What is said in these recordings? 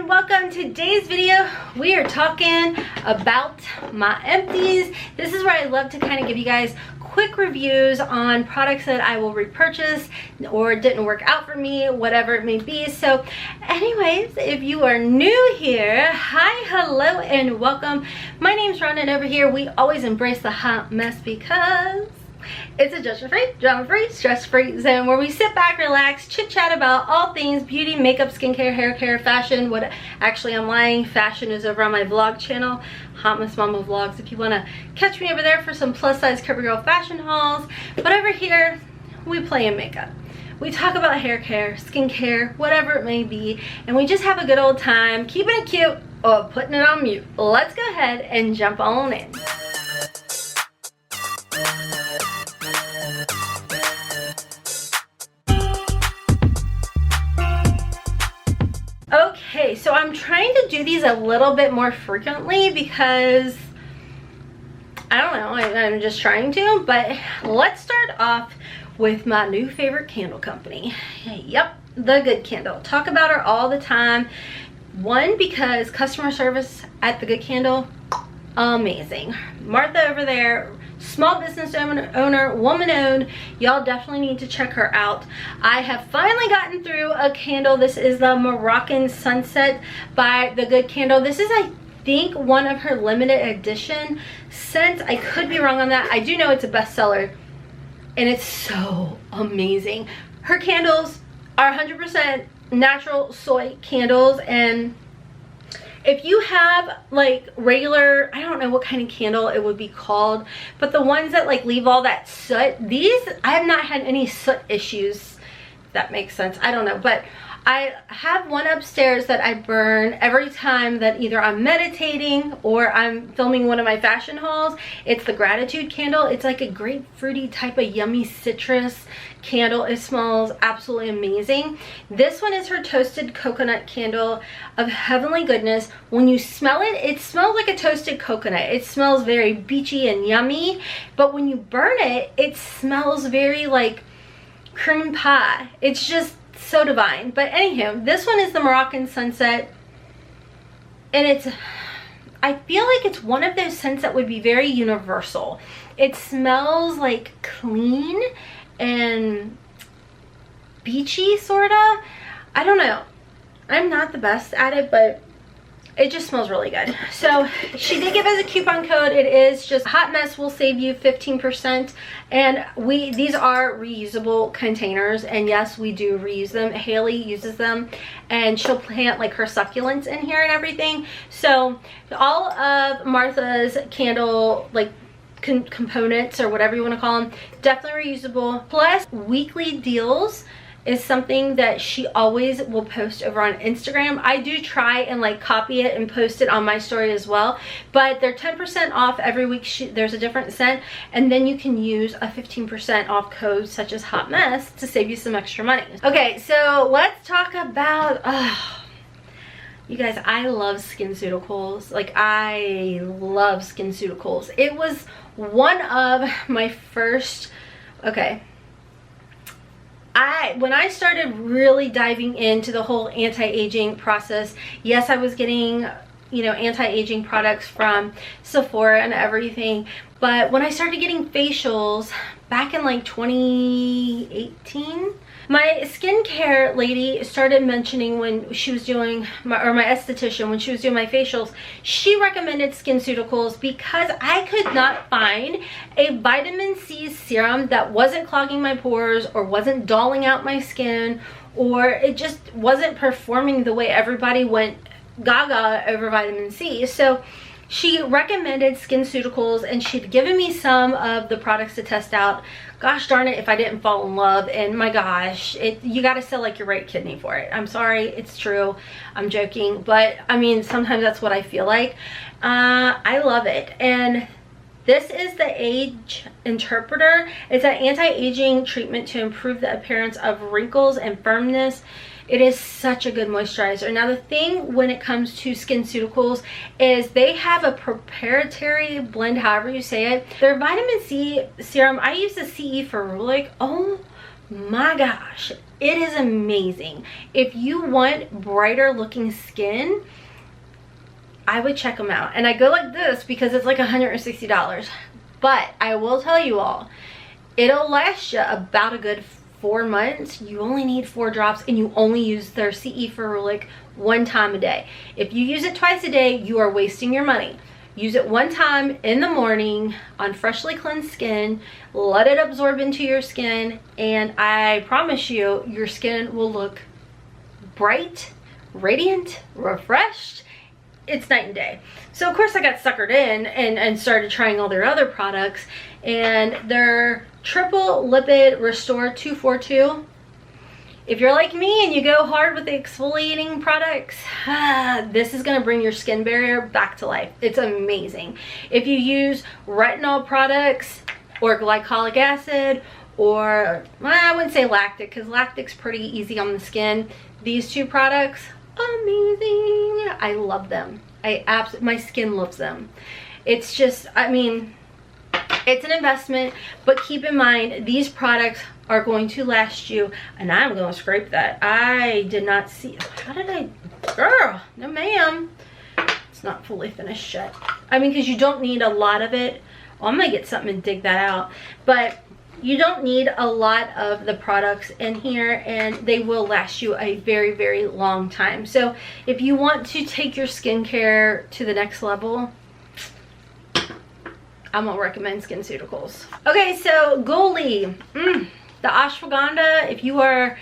and welcome. Today's video we are talking about my empties. This is where I love to kind of give you guys quick reviews on products that I will repurchase or didn't work out for me, whatever it may be. So anyways, if you are new here, hi, hello, and welcome. My name's Rhonda, and over here we always embrace the hot mess because it's a judgment-free, drama-free, stress-free zone where we sit back, relax, chit-chat about all things beauty, makeup, skincare, hair care, fashion. Actually, I'm lying. Fashion is over on my vlog channel, Hotmess Mama Vlogs, if you want to catch me over there for some plus-size cover girl fashion hauls. But over here, we play in makeup. We talk about hair care, skincare, whatever it may be, and we just have a good old time, keeping it cute or putting it on mute. Let's go ahead and jump on in. Okay, so I'm trying to do these a little bit more frequently because I don't know, I'm just trying to, but let's start off with my new favorite candle company. Yep, The Good Candle. Talk about her all the time. One, because customer service at The Good Candle, amazing. Martha over there, small business owner, woman owned. Y'all definitely need to check her out. I have finally gotten through a candle. This is the Moroccan Sunset by The Good Candle. This is, I think, one of her limited edition scents. I could be wrong on that. I do know it's a bestseller and it's so amazing. Her candles are 100% natural soy candles, and if you have like regular, I don't know what kind of candle it would be called, but the ones that like leave all that soot, these, I have not had any soot issues, if that makes sense. I don't know, but I have one upstairs that I burn every time that either I'm meditating or I'm filming one of my fashion hauls. It's the Gratitude candle. It's like a grapefruity type of yummy citrus candle. It smells absolutely amazing. This one is her toasted coconut candle of heavenly goodness. When you smell it, it smells like a toasted coconut. It smells very beachy and yummy, but when you burn it, it smells very like cream pie. It's just so divine. But anywho, this one is the Moroccan Sunset, and it's, I feel like it's one of those scents that would be very universal. It smells like clean and beachy, sorta. I don't know, I'm not the best at it, but it just smells really good. So she did give us a coupon code. It is just Hot Mess will save you 15%, and these are reusable containers, and yes, we do reuse them. Haley uses them, and she'll plant like her succulents in here and everything. So all of Martha's candle like components, or whatever you want to call them, definitely reusable. Plus, weekly deals is something that she always will post over on Instagram. I do try and like copy it and post it on my story as well, but they're 10% off every week. There's a different scent, and then you can use a 15% off code such as Hot Mess to save you some extra money. Okay, so let's talk about, you guys, I love Skinceuticals. Like, I love Skinceuticals. It was one of my first, okay, when I started really diving into the whole anti-aging process, yes, I was getting, you know, anti-aging products from Sephora and everything, but when I started getting facials back in like 2018, my skincare lady started mentioning when she was doing my esthetician, when she was doing my facials, she recommended Skinceuticals because I could not find a vitamin C serum that wasn't clogging my pores or wasn't dulling out my skin, or it just wasn't performing the way everybody went gaga over vitamin C. So she recommended Skinceuticals, and she'd given me some of the products to test out. Gosh darn it if I didn't fall in love, and my gosh, you gotta sell like your right kidney for it. I'm sorry, it's true, I'm joking, but I mean, sometimes that's what I feel like. I love it. And this is the Age Interpreter. It's an anti-aging treatment to improve the appearance of wrinkles and firmness. It is such a good moisturizer. Now the thing when it comes to Skinceuticals is they have a proprietary blend, however you say it. Their vitamin C serum, I use the CE Ferulic. Oh my gosh, it is amazing. If you want brighter looking skin, I would check them out. And I go like this because it's like $160. But I will tell you all, it'll last you about a good 4 months. You only need 4 drops, and you only use their CE ferulic 1 time a day. If you use it twice a day, you are wasting your money. Use it 1 time in the morning on freshly cleansed skin. Let it absorb into your skin, and I promise you, your skin will look bright, radiant, refreshed. It's night and day. So of course I got suckered in and started trying all their other products, and their triple lipid restore 242. If you're like me and you go hard with the exfoliating products, this is going to bring your skin barrier back to life. It's amazing. If you use retinol products or glycolic acid, or well, I wouldn't say lactic, because lactic's pretty easy on the skin. These 2 products, amazing. I love them. My skin loves them. It's just, I mean, it's an investment, but keep in mind these products are going to last you. And I'm going to scrape that. I did not see, how did I, girl, no ma'am. It's not fully finished yet. I mean, because you don't need a lot of it. Oh, I'm gonna get something and dig that out. But you don't need a lot of the products in here, and they will last you a very, very long time. So if you want to take your skincare to the next level, I'm gonna recommend Skinceuticals. Okay, so Goli, the ashwagandha. If you are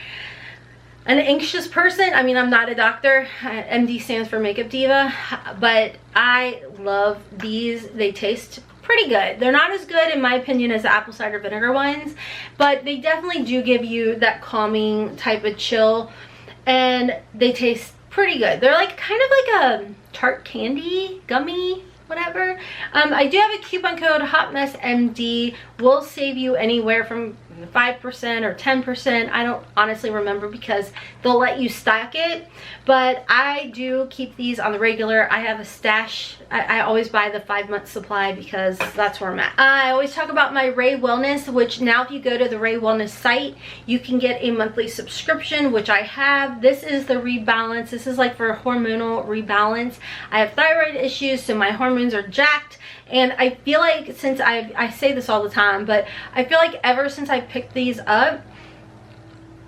an anxious person, I mean, I'm not a doctor. MD stands for makeup diva, but I love these. They taste pretty good. They're not as good in my opinion as the apple cider vinegar ones, but they definitely do give you that calming type of chill, and they taste pretty good. They're like kind of like a tart candy, gummy, whatever. I do have a coupon code hotmessmd. Will save you anywhere from 5% or 10%. I don't honestly remember because they'll let you stock it, but I do keep these on the regular. I have a stash. I always buy the 5-month supply because that's where I'm at. I always talk about my Rae Wellness, which now if you go to the Rae Wellness site, you can get a monthly subscription, which I have. This is the rebalance. This is like for hormonal rebalance. I have thyroid issues, so my hormones are jacked. And I feel like since I say this all the time, but I feel like ever since I picked these up,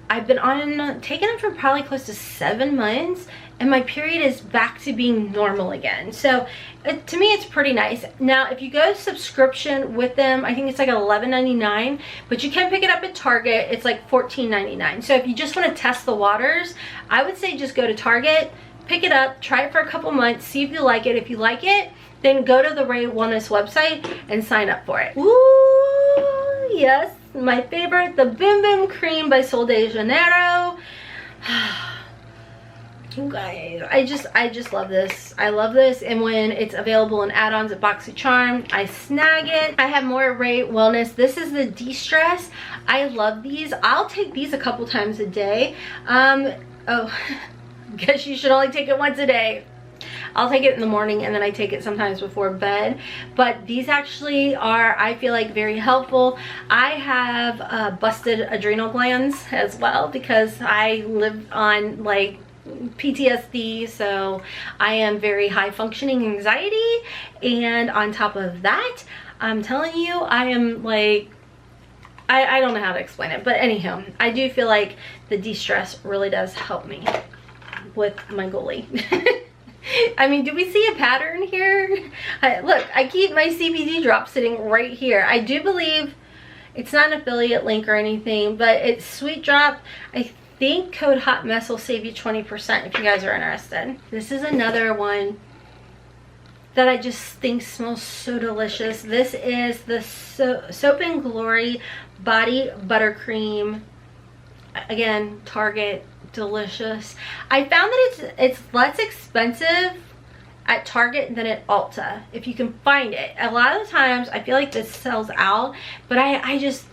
I've been on taking them for probably close to 7 months, and my period is back to being normal again. So to me, it's pretty nice. Now, if you go subscription with them, I think it's like $11.99, but you can pick it up at Target. It's like $14.99. So if you just want to test the waters, I would say just go to Target, pick it up, try it for a couple months, see if you like it. If you like it, then go to the Rae Wellness website and sign up for it. Ooh, yes, my favorite, the Bim Bim Cream by Sol de Janeiro. You guys, I just love this. I love this, and when it's available in add-ons at BoxyCharm, I snag it. I have more Rae Wellness. This is the De-Stress. I love these. I'll take these a couple times a day. Oh, guess you should only take it once a day. I'll take it in the morning, and then I take it sometimes before bed. But these actually are, I feel like, very helpful. I have busted adrenal glands as well because I live on like PTSD, so I am very high functioning anxiety, and on top of that, I'm telling you, I am like, I don't know how to explain it, but anyhow, I do feel like the De-Stress really does help me with my goalie. I mean, do we see a pattern here? Look, I keep my CBD drop sitting right here. I do believe it's not an affiliate link or anything, but it's Sweet Drop. I think code HOTMESS will save you 20% if you guys are interested. This is another one that I just think smells so delicious. This is the Soap and Glory Body Buttercream. Again, Target. Delicious. I found that it's less expensive at Target than at Ulta if you can find it. A lot of the times I feel like this sells out, but I just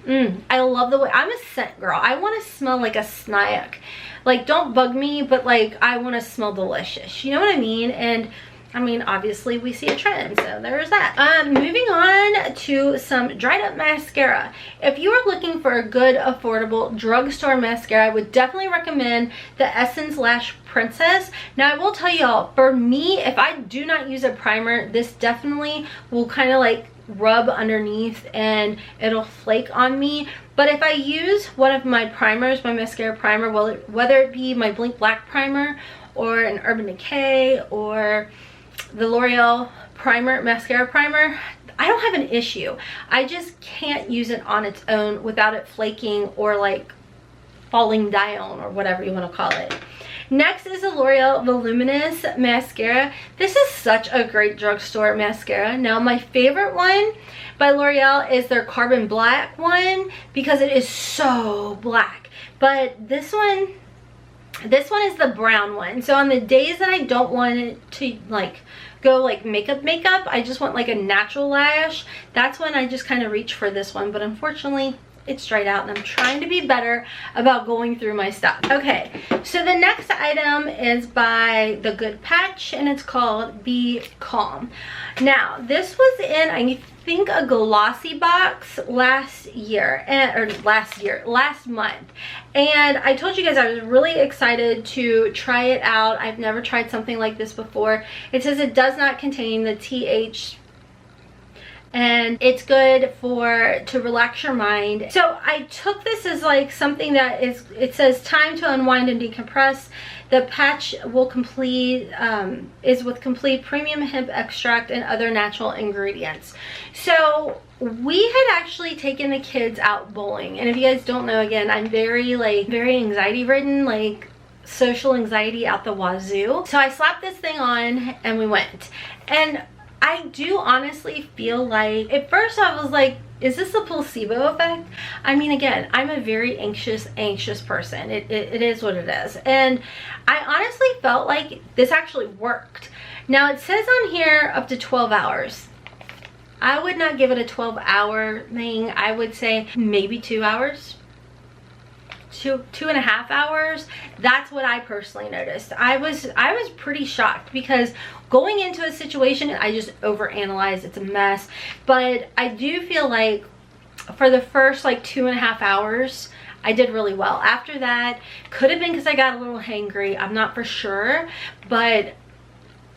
I love the way, I'm a scent girl. I want to smell like a snack. Like, don't bug me, but like I want to smell delicious, you know what I mean? And I mean, obviously we see a trend, so there's that. Moving on to some dried up mascara. If you are looking for a good, affordable drugstore mascara, I would definitely recommend the Essence Lash Princess. Now, I will tell y'all, for me, if I do not use a primer, this definitely will kind of like rub underneath and it'll flake on me. But if I use one of my primers, my mascara primer, whether it be my Blink Black primer or an Urban Decay or the L'Oreal primer, mascara primer, I don't have an issue. I just can't use it on its own without it flaking or like falling down or whatever you want to call it. Next is the L'Oreal Voluminous Mascara. This is such a great drugstore mascara. Now, my favorite one by L'Oreal is their Carbon Black one because it is so black. But this one is the brown one. So on the days that I don't want it to like go like makeup, I just want like a natural lash, that's when I just kind of reach for this one. But unfortunately, it's dried out and I'm trying to be better about going through my stuff. Okay, so the next item is by The Good Patch and it's called Be Calm. Now, this was in, I think, a glossy box last month. And I told you guys I was really excited to try it out. I've never tried something like this before. It says it does not contain the TH, and it's good to relax your mind. So I took this as like something that is, it says time to unwind and decompress. The patch will is with complete premium hemp extract and other natural ingredients. So we had actually taken the kids out bowling, and if you guys don't know, again, I'm very anxiety ridden, like social anxiety out the wazoo. So I slapped this thing on and we went. And I do honestly feel like, at first I was like, is this a placebo effect? I mean, again, I'm a very anxious person. It is what it is. And I honestly felt like this actually worked. Now, it says on here up to 12 hours. I would not give it a 12-hour thing. I would say maybe 2 hours. 2.5 hours. That's what I personally noticed. I was pretty shocked because going into a situation, I just overanalyzed. It's a mess. But I do feel like for the first like 2.5 hours, I did really well. After that, could have been because I got a little hangry. I'm not for sure, but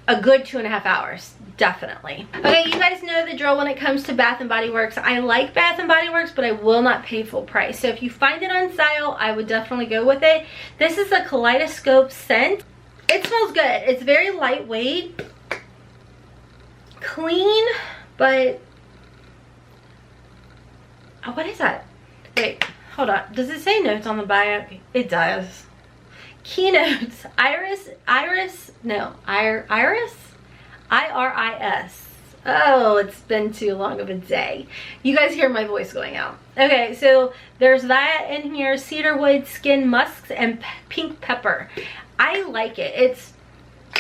a good 2.5 hours, definitely. Okay, you guys know the drill when it comes to Bath & Body Works. I like Bath & Body Works, but I will not pay full price. So if you find it on sale, I would definitely go with it. This is a Kaleidoscope scent. It smells good. It's very lightweight, clean, but oh, what is that? Wait, hold on. Does it say notes on the bio? It does. Keynotes, Iris. I-R-I-S. Oh, it's been too long of a day. You guys hear my voice going out. Okay, so there's that in here. Cedarwood, Skin Musks, and Pink Pepper. I like it.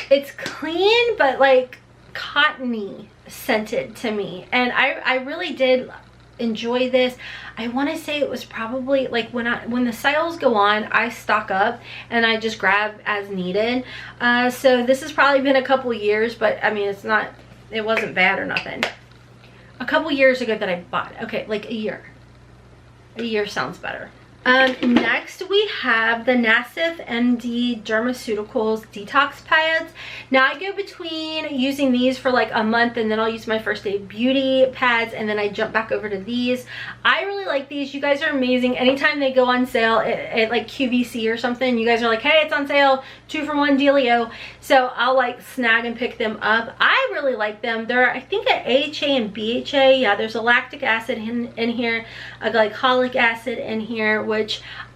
It's clean, but like cottony scented to me. And I really did enjoy this. I want to say it was probably like when the sales go on, I stock up and I just grab as needed. So this has probably been a couple years, but I mean, it wasn't bad or nothing. A couple years ago that I bought it. Okay, like a year. A year sounds better. Next we have the hotmessmd Dermaceuticals detox pads. Now I go between using these for like a month and then I'll use my First Aid Beauty pads and then I jump back over to these. I really like these. You guys are amazing. Anytime they go on sale at like QVC or something, you guys are like, hey, it's on sale, 2-for-1 dealio. So I'll like snag and pick them up. I really like them. They're, I think, at AHA and BHA. Yeah, there's a lactic acid in here, a glycolic acid in here, which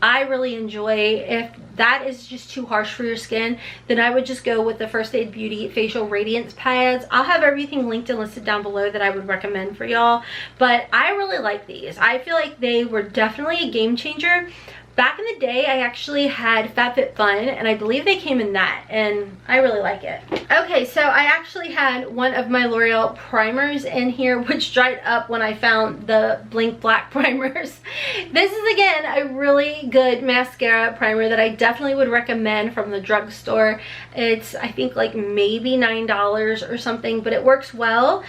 I really enjoy. If that is just too harsh for your skin, then I would just go with the First Aid Beauty Facial Radiance pads. I'll have everything linked and listed down below that I would recommend for y'all. But I really like these. I feel like they were definitely a game changer. Back in the day, I actually had FabFitFun, and I believe they came in that, and I really like it. Okay, so I actually had one of my L'Oreal primers in here, which dried up when I found the Blink Black primers. This is, again, a really good mascara primer that I definitely would recommend from the drugstore. It's, I think, like maybe $9 or something, but it works well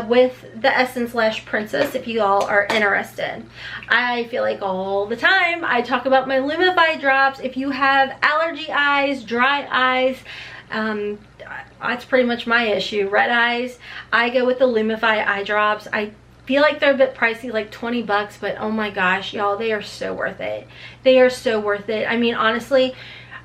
with the Essence Lash Princess if you all are interested. I feel like all the time I talk about my Lumify drops. If you have allergy eyes, dry eyes, that's pretty much my issue. Red eyes, I go with the Lumify eye drops. I feel like they're a bit pricey, like 20 bucks, but oh my gosh, y'all, they are so worth it. They are so worth it. I mean, honestly,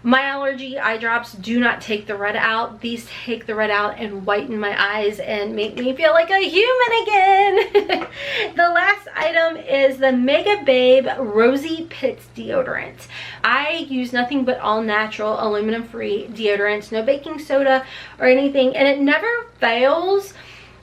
my allergy eye drops do not take the red out. These take the red out and whiten my eyes and make me feel like a human again. The last item is the Mega Babe Rosy Pits deodorant. I use nothing but all natural aluminum free deodorants, no baking soda or anything, and it never fails.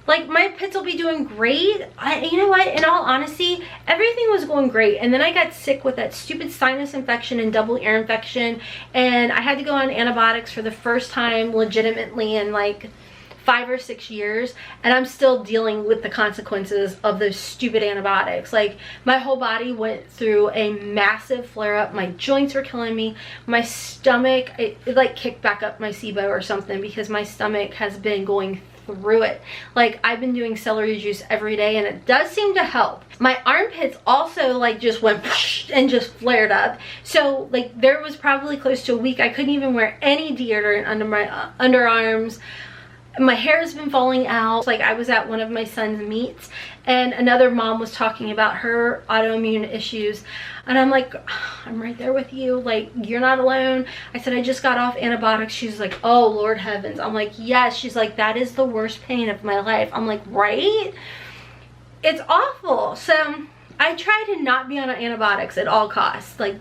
Like, my pits will be doing great. You know what? In all honesty, everything was going great. And then I got sick with that stupid sinus infection and double ear infection. And I had to go on antibiotics for the first time legitimately in like 5 or 6 years. And I'm still dealing with the consequences of those stupid antibiotics. Like, my whole body went through a massive flare-up. My joints were killing me. My stomach, it like kicked back up my SIBO or something because my stomach has been going through it. Like, I've been doing celery juice every day and it does seem to help. My armpits also like just went and just flared up. So like, there was probably close to a week I couldn't even wear any deodorant under my underarms. My hair has been falling out. Like, I was at one of my son's meets and another mom was talking about her autoimmune issues, and I'm like, I'm right there with you. Like, you're not alone. I said, I just got off antibiotics. She's like, oh Lord heavens. I'm like, yes. She's like, that is the worst pain of my life. I'm like, right? It's awful. So I try to not be on antibiotics at all costs. Like,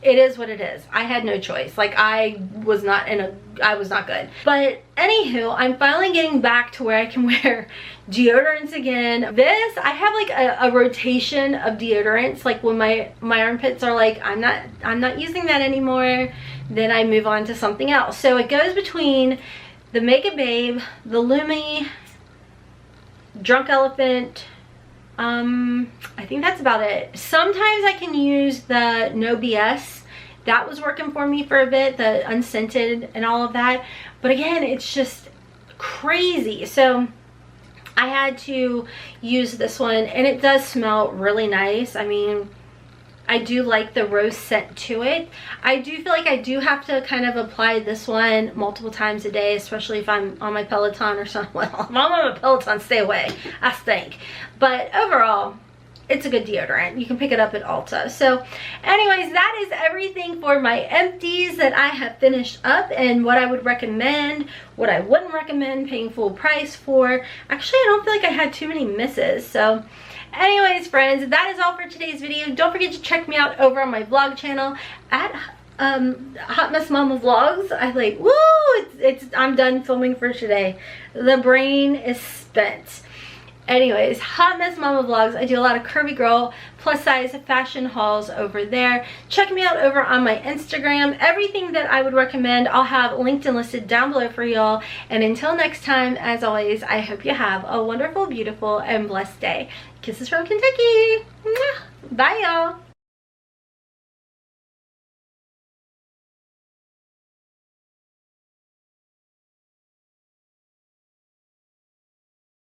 it is what it is. I had no choice. Like, I was not good. But anywho, I'm finally getting back to where I can wear deodorants again. I have like a rotation of deodorants. Like, when my armpits are like, I'm not using that anymore, then I move on to something else. So it goes between the Mega Babe, the Lumi, Drunk Elephant, I think that's about it. Sometimes I can use the No BS. That was working for me for a bit, the unscented and all of that. But again, it's just crazy. So I had to use this one, and it does smell really nice. I mean, I do like the rose scent to it. I do feel like I do have to kind of apply this one multiple times a day, especially if I'm on my Peloton or something. Well, if I'm on my Peloton, stay away. I stink. But overall, it's a good deodorant. You can pick it up at Ulta. So anyways, that is everything for my empties that I have finished up, and what I would recommend, what I wouldn't recommend paying full price for. Actually, I don't feel like I had too many misses. So anyways, friends, that is all for today's video. Don't forget to check me out over on my vlog channel at Hot Mess Mama Vlogs. I like, woo, I'm done filming for today. The brain is spent. Anyways, Hot Mess Mama Vlogs. I do a lot of curvy girl plus size fashion hauls over there. Check me out over on my Instagram. Everything that I would recommend, I'll have linked and listed down below for y'all. And until next time, as always, I hope you have a wonderful, beautiful, and blessed day. Kisses from Kentucky. Bye, y'all.